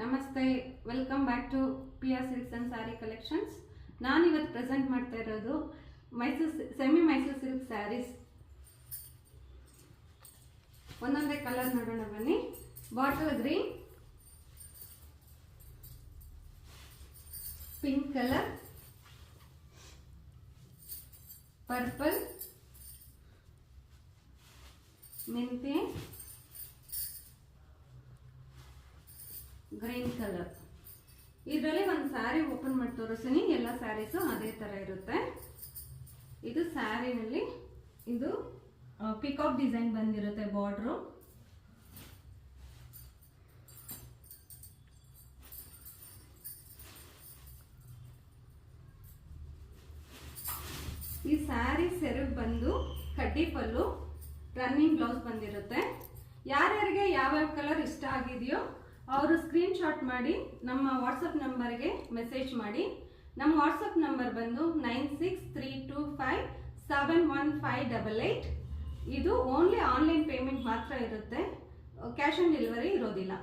ನಮಸ್ತೆ, welcome back to PR silks and sari collections. ನಾನು ಇವತ್ತು ಪ್ರೆಸೆಂಟ್ ಮಾಡ್ತಾ ಇರೋದು ಸೆಮಿ ಮೈಸೂರು ಸಿಲ್ಕ್ ಸ್ಯಾರೀಸ್. ಒಂದೊಂದೇ ಕಲರ್ ನೋಡೋಣ ಬನ್ನಿ. Bottle green, pink colour, purple, ಮೆಂತೆ, ಗ್ರೀನ್ ಕಲರ್. ಇದರಲ್ಲಿ ಒಂದು ಸ್ಯಾರಿ ಓಪನ್ ಮಾಡಿ ತೋರಿಸ್ತೀನಿ. ಎಲ್ಲ ಸ್ಯಾರೀಸು ಅದೇ ತರ ಇರುತ್ತೆ. ಇದು ಸ್ಯಾರಿನಲ್ಲಿ ಇದು ಪಿಕಾಕ್ ಡಿಸೈನ್ ಬಂದಿರುತ್ತೆ ಬಾರ್ಡ್ರು. ಈ ಸ್ಯಾರಿ ಸೆರಗು ಬಂದು ಕಡ್ಡಿ ಪಲ್ಲು, ರನ್ನಿಂಗ್ ಬ್ಲೌಸ್ ಬಂದಿರುತ್ತೆ. ಯಾರ್ಯಾರಿಗೆ ಯಾವ್ಯಾವ ಕಲರ್ ಇಷ್ಟ ಆಗಿದೆಯೋ ಅವರು ಸ್ಕ್ರೀನ್ ಶಾಟ್ ಮಾಡಿ ನಮ್ಮ ವಾಟ್ಸಪ್ ನಂಬರ್ಗೆ ಮೆಸೇಜ್ ಮಾಡಿ. ನಮ್ಮ ವಾಟ್ಸಪ್ ನಂಬರ್ ಬಂದು 9632571588. ಇದು ಓನ್ಲಿ ಆನ್ಲೈನ್ ಪೇಮೆಂಟ್ ಮಾತ್ರ ಇರುತ್ತೆ, ಕ್ಯಾಶ್ ಆನ್ ಡೆಲಿವರಿ ಇರೋದಿಲ್ಲ.